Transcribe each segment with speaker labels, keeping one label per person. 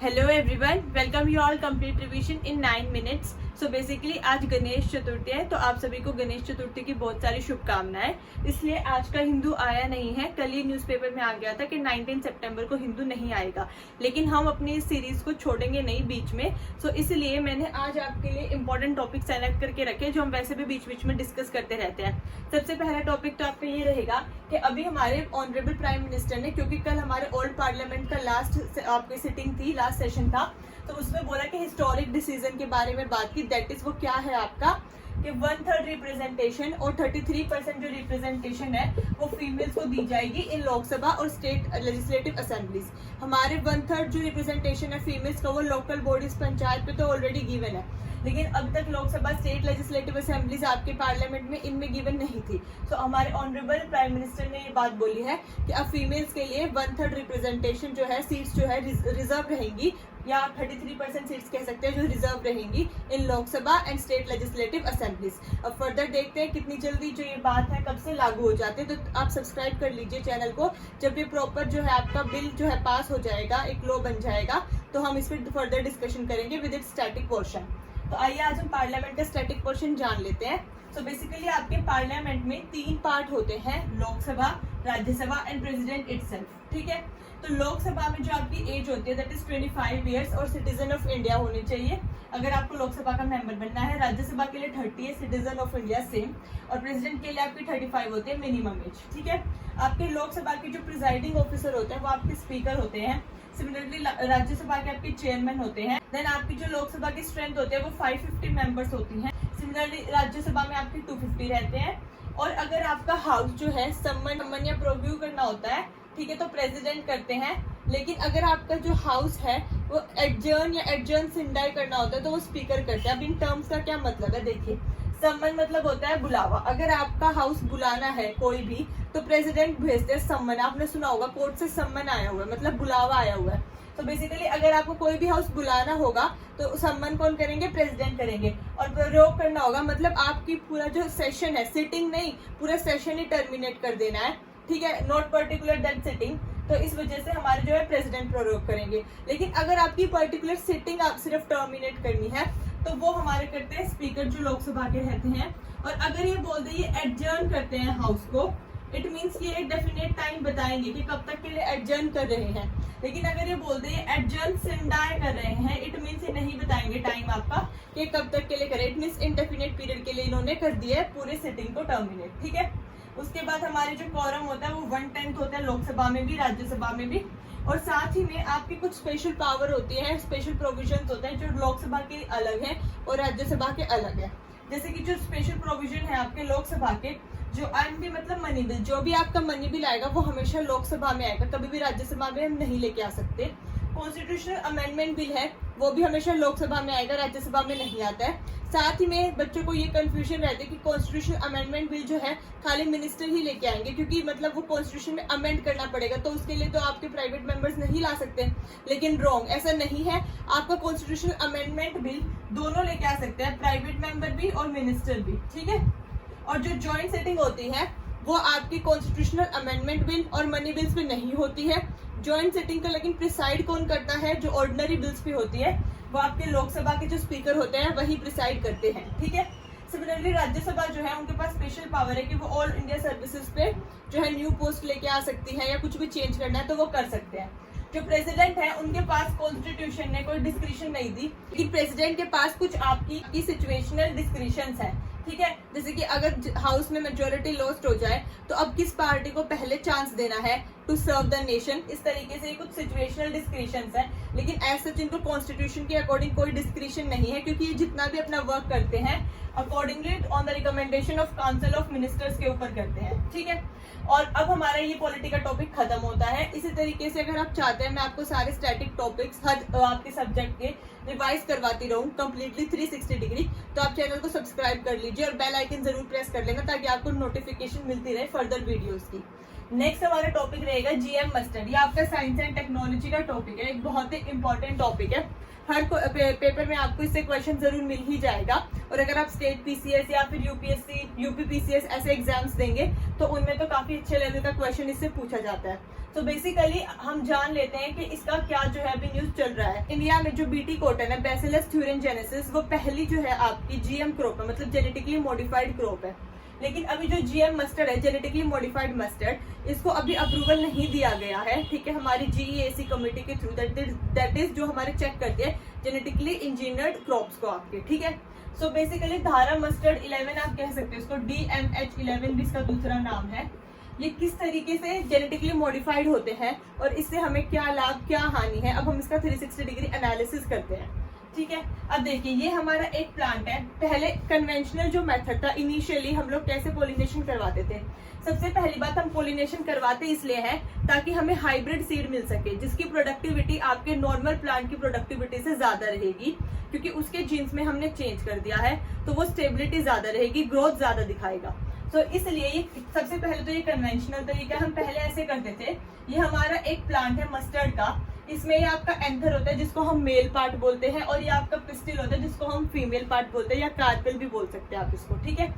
Speaker 1: Hello everyone, welcome you all complete revision in 9 minutes. So basically आज गणेश चतुर्थी है, तो आप सभी को गणेश चतुर्थी की बहुत सारी शुभकामनाएं। इसलिए आज का हिंदू आया नहीं है। कल ही न्यूज़पेपर में आ गया था कि 19 सितंबर को हिंदू नहीं आएगा, लेकिन हम अपनी इस सीरीज को छोड़ेंगे नहीं बीच में। सो इसलिए मैंने आज आपके लिए इंपॉर्टेंट टॉपिक सेलेक्ट करके रखे जो हम वैसे भी बीच बीच में डिस्कस करते रहते हैं। सबसे पहला टॉपिक तो आपका ये रहेगा कि अभी हमारे ऑनरेबल प्राइम मिनिस्टर ने, क्योंकि कल हमारे ओल्ड पार्लियामेंट का लास्ट आपकी सिटिंग थी, लास्ट सेशन था, तो उसमें बोला कि हिस्टोरिक डिसीजन के बारे में बात की। दैट इज वो क्या है आपका कि 1/3 रिप्रेजेंटेशन और 33% जो रिप्रेजेंटेशन है वो फीमेल्स को दी जाएगी इन लोकसभा और स्टेट लेजिस्लेटिव असेंबलीज। हमारे 1/3 जो रिप्रेजेंटेशन है फीमेल्स का वो लोकल बॉडीज पंचायत पे तो ऑलरेडी गिवन है, लेकिन अब तक लोकसभा स्टेट लेजिस्लेटिव असेंबलीज आपके पार्लियामेंट में इनमें गिवन नहीं थी। तो हमारे ऑनरेबल प्राइम मिनिस्टर ने ये बात बोली है कि अब फीमेल्स के लिए 1/3 रिप्रेजेंटेशन जो है, सीट्स जो है रिजर्व रहेंगी, या आप 33% सीट्स कह सकते हैं जो रिजर्व रहेंगी in Lok Sabha and state legislative assemblies. अब फर्दर देखते हैं कितनी जल्दी जो ये बात है कब से लागू हो जाती है। तो आप सब्सक्राइब कर लीजिए चैनल को। जब ये प्रॉपर जो है आपका बिल जो है पास हो जाएगा, एक लॉ बन जाएगा, तो हम इस पर फर्दर डिस्कशन करेंगे विद इट्स स्टैटिक पोर्शन। तो आइए आज हम पार्लियामेंट का स्टैटिक पोर्शन जान लेते हैं। तो बेसिकली आपके पार्लियामेंट में 3 पार्ट होते हैं, Lok Sabha, Rajya Sabha and president itself. ठीक है, तो लोकसभा में जो आपकी एज होती है दैट इज 25 ईयर्स और सिटीजन ऑफ इंडिया होनी चाहिए अगर आपको लोकसभा का मेंबर बनना है। राज्यसभा के लिए 30 है, सिटीजन ऑफ इंडिया सेम, और प्रेसिडेंट के लिए आपकी 35 होती है मिनिमम एज। ठीक है, आपके लोकसभा के जो प्रिजाइडिंग ऑफिसर होते हैं वो आपके स्पीकर होते हैं। सिमिलरली राज्यसभा के आपके चेयरमैन होते हैं। देन आपकी जो लोकसभा की स्ट्रेंथ होती है वो 550 मेंबर्स होती हैं। सिमिलरली राज्यसभा में आपके 250 रहते हैं। और अगर आपका हाउस जो है सम्मन या प्रोव्यू करना होता है, ठीक है, तो प्रेसिडेंट करते हैं। लेकिन अगर आपका जो हाउस है वो एडजर्न या एडजर्न सिंडाई करना होता है तो वो स्पीकर करते हैं। अब इन टर्म्स का क्या मतलब है देखिए। सम्मन मतलब होता है बुलावा। अगर आपका हाउस बुलाना है कोई भी तो प्रेसिडेंट भेजते हैं सम्मन। आपने सुना होगा कोर्ट से सम्मन आया हुआ है, मतलब बुलावा आया हुआ है। तो बेसिकली अगर आपको कोई भी हाउस बुलाना होगा तो सम्मन कौन करेंगे? प्रेसिडेंट करेंगे। और प्रयोग करना होगा मतलब आपकी पूरा जो सेशन है, सिटिंग नहीं, पूरा सेशन ही टर्मिनेट कर देना है। ठीक है, नॉट पर्टिकुलर दैट सिटिंग। तो इस वजह से हमारे जो है प्रेसिडेंट प्रयोग करेंगे। लेकिन अगर आपकी पर्टिकुलर सिटिंग आप सिर्फ टर्मिनेट करनी है तो वो हमारे करते हैं स्पीकर जो लोकसभा के रहते हैं। और अगर ये बोल दे ये एडजर्न करते हैं हाउस को, इट मीन्स ये एक डेफिनेट टाइम बताएंगे कि कब तक के लिए एडजर्न कर रहे हैं। लेकिन अगर ये बोल दे ये एडजर्न सिंडाई कर रहे हैं, इट मीन्स ये नहीं बताएंगे टाइम आपका कि कब तक के लिए करें। इट मीन्स इंडेफिनेट पीरियड के लिए इन्होंने कर दिया है पूरे सिटिंग को टर्मिनेट। ठीक है, उसके बाद हमारे जो कॉरम होता है वो 1/10 होता है लोकसभा में भी, राज्यसभा में भी। और साथ ही में आपकी कुछ स्पेशल पावर होती है, स्पेशल प्रोविजंस होते हैं जो लोकसभा के अलग है और राज्यसभा के अलग है। जैसे कि जो स्पेशल प्रोविजन है आपके लोकसभा के, जो आईएमपी मतलब मनी बिल, जो भी आपका मनी बिल आएगा वो हमेशा लोकसभा में आएगा, कभी भी राज्यसभा में हम नहीं लेके आ सकते। कॉन्स्टिट्यूशनल अमेंडमेंट बिल है वो भी हमेशा लोकसभा में आएगा, राज्यसभा में नहीं आता है। साथ ही में बच्चों को ये कंफ्यूजन रहती है कि कॉन्स्टिट्यूशनल अमेंडमेंट बिल जो है खाली मिनिस्टर ही लेके आएंगे, क्योंकि मतलब वो कॉन्स्टिट्यूशन में अमेंड करना पड़ेगा, तो उसके लिए तो आपके प्राइवेट मेंबर्स नहीं ला सकते। लेकिन रॉन्ग, ऐसा नहीं है। आपका कॉन्स्टिट्यूशनल अमेंडमेंट बिल दोनों लेके आ सकते हैं, प्राइवेट मेंबर भी और मिनिस्टर भी। ठीक है, और जो ज्वाइंट सेटिंग होती है वो आपकी कॉन्स्टिट्यूशनल अमेंडमेंट बिल और मनी बिल्स पे नहीं होती है। ज्वाइंट सेटिंग का लेकिन प्रिसाइड कौन करता है? जो ऑर्डिनरी बिल्स पे होती है वो आपके लोकसभा के जो स्पीकर होते हैं वही प्रिसाइड करते हैं। ठीक है, सिमिलरली राज्यसभा जो है उनके पास स्पेशल पावर है कि वो ऑल इंडिया सर्विसेज पे जो है न्यू पोस्ट लेके आ सकती है या कुछ भी चेंज करना है तो वो कर सकते हैं। जो प्रेसिडेंट है उनके पास कॉन्स्टिट्यूशन ने कोई डिस्क्रिशन नहीं दी, लेकिन प्रेसिडेंट के पास कुछ आपकी सिचुएशनल डिस्क्रिशंस है। ठीक है, जैसे कि अगर हाउस में मेजोरिटी लॉस्ट हो जाए तो अब किस पार्टी को पहले चांस देना है टू सर्व द नेशन, इस तरीके से कुछ सिचुएशनल डिस्क्रिशंस है। लेकिन ऐसा इनको कॉन्स्टिट्यूशन के अकॉर्डिंग कोई डिस्क्रिशन नहीं है, क्योंकि ये जितना भी अपना वर्क करते हैं accordingly on the recommendation of council of ministers के ऊपर करते हैं। ठीक है, और अब हमारा ये पॉलिटी का टॉपिक खत्म होता है। इसी तरीके से अगर आप चाहते हैं मैं आपको सारे स्टैटिक टॉपिक्स हर आपके सब्जेक्ट के रिवाइज करवाती रहूं कंप्लीटली 360 डिग्री, तो आप चैनल को सब्सक्राइब कर लीजिए और बेल आइकन जरूर प्रेस कर लेना ताकि आपको नोटिफिकेशन मिलती रहे फर्दर वीडियोस की। नेक्स्ट हमारा टॉपिक रहेगा जीएम मस्टर्ड। ये आपका साइंस एंड टेक्नोलॉजी का टॉपिक है, एक बहुत ही इंपॉर्टेंट टॉपिक है। हर पेपर में आपको इससे क्वेश्चन जरूर मिल ही जाएगा। और अगर आप स्टेट पीसीएस या फिर यूपीएससी, यूपी पीसीएस ऐसे एग्जाम्स देंगे तो उनमें तो काफी अच्छे लेवल का क्वेश्चन इससे पूछा जाता है। तो बेसिकली हम जान लेते हैं कि इसका क्या जो है अभी न्यूज चल रहा है। इंडिया में जो बीटी कॉटन है, बैसिलस thuringiensis, वो पहली जो है आपकी जीएम क्रॉप है, मतलब जेनेटिकली मॉडिफाइड क्रॉप है। लेकिन अभी जो जीएम मस्टर्ड है, जेनेटिकली मॉडिफाइड मस्टर्ड, इसको अभी अप्रूवल नहीं दिया गया है, ठीक है, हमारी जीईएसी कमेटी के थ्रू, दैट इज जो हमारे चेक करती है जेनेटिकली इंजीनियर्ड क्रॉप्स को आपके, ठीक है। सो बेसिकली धारा मस्टर्ड 11 आप कह सकते हो इसको, DMH11 भी इसका दूसरा नाम है। ये किस तरीके से जेनेटिकली मॉडिफाइड होते हैं और इससे हमें क्या लाभ क्या हानि है, अब हम इसका 360 डिग्री एनालिसिस करते हैं, ठीक है। अब देखिए ये हमारा एक प्लांट है। पहले कन्वेंशनल जो मेथड था, इनिशियली हम लोग कैसे पोलिनेशन करवाते थे। सबसे पहली बात, हम पोलिनेशन करवाते इसलिए है ताकि हमें हाइब्रिड सीड मिल सके, जिसकी प्रोडक्टिविटी आपके नॉर्मल प्लांट की प्रोडक्टिविटी से ज्यादा रहेगी, क्योंकि उसके जीन्स में हमने चेंज कर दिया है, तो वो स्टेबिलिटी ज्यादा रहेगी, ग्रोथ ज्यादा दिखाएगा। तो इसलिए ये सबसे पहले तो ये कन्वेंशनल तरीका हम पहले ऐसे करते थे। ये हमारा एक प्लांट है मस्टर्ड का, इसमें ये आपका एंथर होता है जिसको हम मेल पार्ट बोलते हैं, और ये आपका पिस्टिल होता है जिसको हम फीमेल पार्ट बोलते हैं, या कार्पेल भी बोल सकते हैं आप इसको, ठीक है।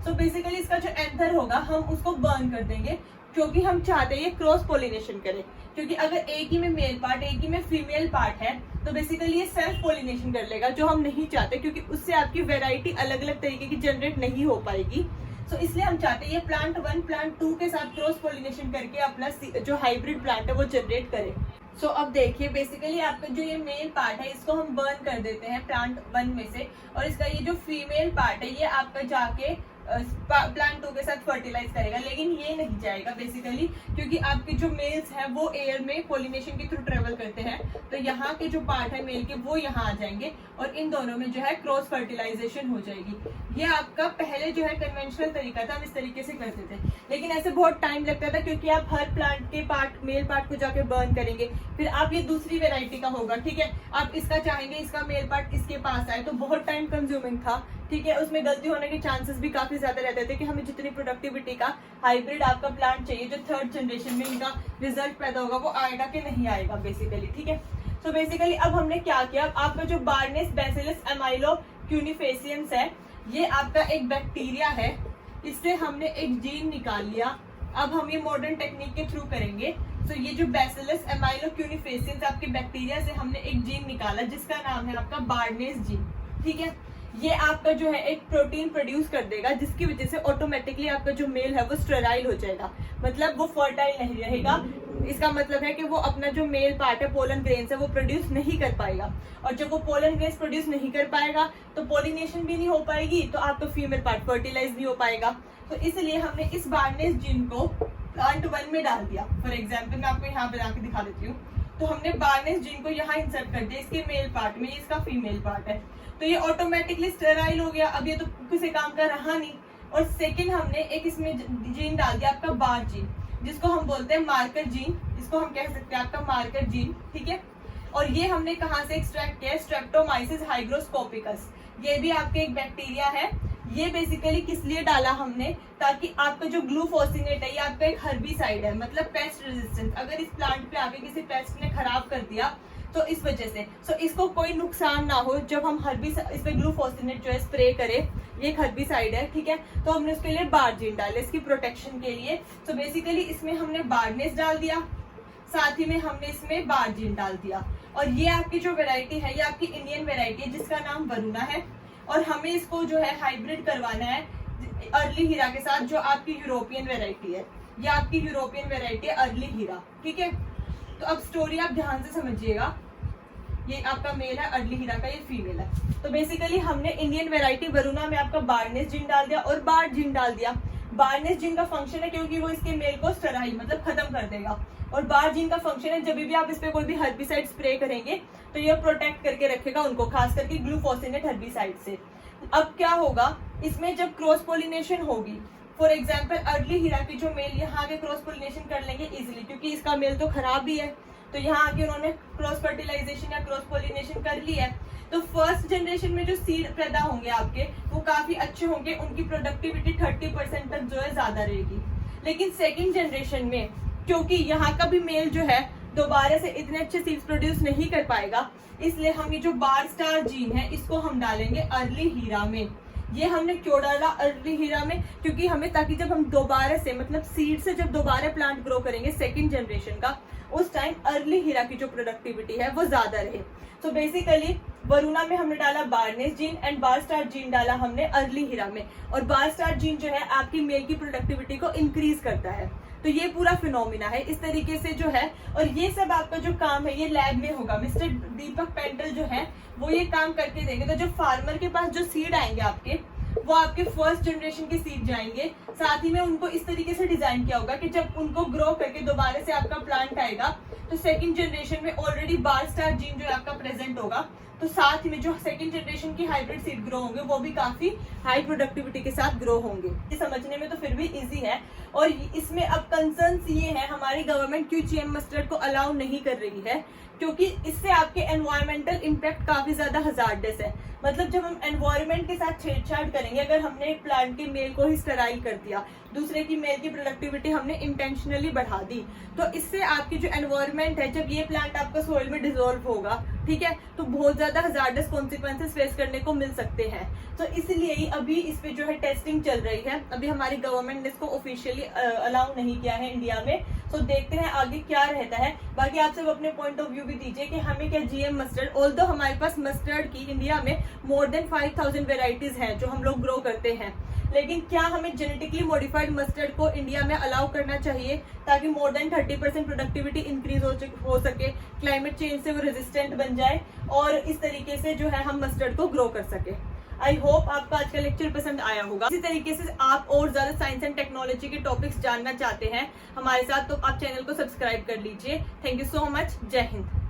Speaker 1: सो बेसिकली इसका जो एंथर होगा हम उसको बर्न कर देंगे, क्योंकि हम चाहते हैं ये क्रॉस पोलिनेशन करे, क्योंकि अगर एक ही में मेल पार्ट एक ही में फीमेल पार्ट है तो बेसिकली ये सेल्फ पोलिनेशन कर लेगा, जो हम नहीं चाहते, क्योंकि उससे आपकी वेराइटी अलग अलग तरीके की जनरेट नहीं हो पाएगी। तो इसलिए हम चाहते हैं ये प्लांट 1 प्लांट 2 के साथ क्रॉस पोलिनेशन करके अपना जो हाइब्रिड प्लांट है वो जनरेट करे। सो अब देखिए बेसिकली आपका जो ये मेल पार्ट है इसको हम बर्न कर देते हैं प्लांट 1 में से, और इसका ये जो फीमेल पार्ट है ये आपका जाके प्लांट 2 के साथ फर्टिलाइज करेगा, लेकिन ये नहीं जाएगा बेसिकली, क्योंकि आपके जो मेल्स हैं वो एयर में पोलिनेशन के थ्रू ट्रेवल करते हैं, तो यहाँ के जो पार्ट है मेल के वो यहाँ आ जाएंगे और इन दोनों में जो है क्रॉस फर्टिलाइजेशन हो जाएगी। ये आपका पहले जो है कन्वेंशनल तरीका था, हम इस तरीके से करते थे, लेकिन ऐसे बहुत टाइम लगता था, क्योंकि आप हर प्लांट के पार्ट मेल पार्ट को जाके बर्न करेंगे, फिर आप ये दूसरी वेराइटी का होगा, ठीक है, आप इसका चाहेंगे इसका मेल पार्ट इसके पास आए, तो बहुत टाइम कंज्यूमिंग था, ठीक है। उसमें गलती होने के चांसेस भी काफी ज्यादा रहते थे कि हमें जितनी प्रोडक्टिविटी का हाइब्रिड आपका प्लांट चाहिए, जो 3rd जनरेशन में इनका रिजल्ट पैदा होगा वो आएगा कि नहीं आएगा बेसिकली, ठीक है। तो बेसिकली अब हमने क्या किया, आपका जो बार्नेस बैसिलस एमाइलोक्यूनिफेसियंस है, ये आपका एक बैक्टीरिया है, इससे हमने एक जीन निकाल लिया। अब हम ये मॉडर्न टेक्निक के थ्रू करेंगे। तो ये जो बैसिलस एमाइलोक्यूनिफेसियंस आपके बैक्टीरिया से हमने एक जीन निकाला जिसका नाम है आपका बार्नेस जीन, ठीक है। ये आपका जो है एक प्रोटीन प्रोड्यूस कर देगा, जिसकी वजह से ऑटोमेटिकली आपका जो मेल है वो स्टेराइल हो जाएगा, मतलब वो फर्टाइल नहीं रहेगा। इसका मतलब है कि वो अपना जो मेल पार्ट है पोलन ग्रेन्स है वो प्रोड्यूस नहीं कर पाएगा, और जब वो पोलन ग्रेन्स प्रोड्यूस नहीं कर पाएगा तो पोलिनेशन भी नहीं हो पाएगी, तो आपका फीमेल पार्ट फर्टिलाइज नहीं हो पाएगा। तो इसलिए हमने इस बार्नेस जीन को प्लांट 1 में डाल दिया। फॉर एग्जाम्पल मैं आपको यहाँ बना के दिखा देती हूँ। तो हमने बार्नेस जीन को यहाँ इंसर्ट कर दिया इसके मेल पार्ट में, इसका फीमेल पार्ट है, तो ये ऑटोमेटिकली स्टेराइल हो गया। अब ये तो किसी काम का रहा नहीं। और सेकंड हमने एक इसमें जीन डाल दिया आपका बार जीन, जिसको हम बोलते हैं मार्कर जीन, इसको हम कह सकते हैं आपका मार्कर जीन, ठीक है। और ये हमने कहाँ से एक्सट्रैक्ट किया, स्ट्रेप्टोमाइसिस हाइग्रोस्कोपिकस, ये भी आपके एक बैक्टीरिया है। ये बेसिकली किस लिए डाला हमने, ताकि आपका जो ग्लूफोसिनेट है ये आपका एक हर्बिसाइड है, मतलब पेस्ट रेजिस्टेंस। अगर इस प्लांट पे आके किसी पेस्ट ने खराब कर दिया तो इस वजह से इसको कोई नुकसान ना हो, जब हम इस पे ग्लूफोसिनेट जो है स्प्रे करें, ये एक हर्बिसाइड है, ठीक है। तो हमने उसके लिए बार जीन डाले इसकी प्रोटेक्शन के लिए। तो बेसिकली इसमें हमने बार्नेस डाल दिया, साथ ही में हमने इसमें बार जीन डाल दिया। और ये आपकी जो वेराइटी है ये आपकी इंडियन वेराइटी है जिसका नाम वरुणा है, और हमें इसको जो है हाइब्रिड करवाना है अर्ली हीरा के साथ, जो आपकी यूरोपियन वेराइटी है। ये आपकी यूरोपियन वेराइटी है अर्ली हीरा, ठीक है। तो अब स्टोरी आप ध्यान से समझिएगा, ये आपका मेल है अर्ली हीरा का, ये फीमेल है। तो बेसिकली हमने इंडियन वेराइटी वरुणा में आपका बार्नेस जीन डाल दिया और बार जीन डाल दिया। बार्नेस जीन का फंक्शन है क्योंकि वो इसके मेल को स्टेराइल मतलब खत्म कर देगा, और बार जीन का फंक्शन है जब भी आप इस पे कोई भी हर्बिसाइड स्प्रे करेंगे तो ये प्रोटेक्ट करके रखेगा उनको, खास करके ग्लूफोसिनेट हर्बिसाइड से। अब क्या होगा, इसमें जब क्रॉस पोलिनेशन होगी, फॉर एग्जाम्पल अर्ली हीरा की जो मेल यहाँ आके क्रॉस पोलिनेशन कर लेंगे इजिली, क्योंकि इसका मेल तो खराब ही है, तो यहाँ आके उन्होंने क्रॉस फर्टिलाइजेशन या क्रॉस पोलिनेशन कर लिया है। तो फर्स्ट जनरेशन में जो सीड पैदा होंगे आपके वो काफी अच्छे होंगे, उनकी प्रोडक्टिविटी 30% तक जो है ज्यादा रहेगी। लेकिन सेकंड जनरेशन में क्योंकि यहाँ का भी मेल जो है दोबारा से इतने अच्छे सीड्स प्रोड्यूस नहीं कर पाएगा, इसलिए हम ये जो बार स्टार जीन है इसको हम डालेंगे अर्ली हीरा में, ये हमने क्यों डाला अर्ली हीरा में, क्योंकि हमें ताकि जब हम दोबारा से मतलब सीड से जब दोबारा प्लांट ग्रो करेंगे सेकंड जनरेशन का, उस टाइम अर्ली हीरा की जो प्रोडक्टिविटी है वो ज्यादा रहे। तो बेसिकली वरुणा में हमने डाला baldness gene and bar star gene डाला हमने अर्ली हीरा में, और बार स्टार जीन जो है आपकी मेल की प्रोडक्टिविटी को इंक्रीज करता है। तो ये पूरा फिनोमिना है इस तरीके से जो है, और ये सब आपका जो काम है ये लैब में होगा। मिस्टर दीपक पेंटल जो है वो ये काम करके देंगे। तो जो फार्मर के पास जो सीड आएंगे आपके, वो आपके फर्स्ट जनरेशन के सीड जाएंगे। साथ ही में उनको इस तरीके से डिजाइन किया होगा कि जब उनको ग्रो करके दोबारा से आपका प्लांट आएगा तो सेकंड जनरेशन में ऑलरेडी बार स्टार जीन जो है आपका प्रेजेंट होगा। तो साथ ही में जो सेकंड जनरेशन की हाइब्रिड सीड ग्रो होंगे वो भी काफी हाई प्रोडक्टिविटी के साथ ग्रो होंगे। ये समझने में तो फिर भी इजी है। और इसमें अब कंसर्न्स ये है, हमारी गवर्नमेंट क्यों जीएम मस्टर्ड को अलाउ नहीं कर रही है, क्योंकि इससे आपके एनवायरमेंटल इम्पैक्ट काफी ज्यादा हजार्डस है। मतलब जब हम एनवायरमेंट के साथ छेड़छाड़ करेंगे, अगर हमने एक प्लांट के मेल को ही स्टेराइल कर दिया, दूसरे की मेल की प्रोडक्टिविटी हमने इंटेंशनली बढ़ा दी, तो इससे आपकी जो एनवायरमेंट है, जब ये प्लांट आपका सोइल में डिसॉल्व होगा, ठीक है, तो बहुत ज्यादा हजार्डस कॉन्सिक्वेंसेस फेस करने को मिल सकते हैं। तो इसलिए ही अभी इस पे जो है टेस्टिंग चल रही है। अभी हमारी गवर्नमेंट ने इसको ऑफिशियली अलाउ नहीं किया है इंडिया में। तो देखते हैं आगे क्या रहता है। बाकी आप सब अपने पॉइंट ऑफ व्यू भी दीजिए कि हमें क्या जीएम मस्टर्ड, ऑल्दो हमारे पास मस्टर्ड की इंडिया में मोर देन 5000 वेराइटीज हैं जो हम लोग ग्रो करते हैं, लेकिन क्या हमें जेनेटिकली मॉडिफाइड मस्टर्ड को इंडिया में अलाउ करना चाहिए ताकि मोर देन 30% प्रोडक्टिविटी इंक्रीज हो सके, क्लाइमेट चेंज से वो रेजिस्टेंट बन जाए और इस तरीके से जो है हम मस्टर्ड को ग्रो कर सके। आई होप आपको आज का लेक्चर पसंद आया होगा। इसी तरीके से आप और ज्यादा साइंस एंड टेक्नोलॉजी के टॉपिक्स जानना चाहते हैं हमारे साथ, तो आप चैनल को सब्सक्राइब कर लीजिए। Thank you so much. जय हिंद।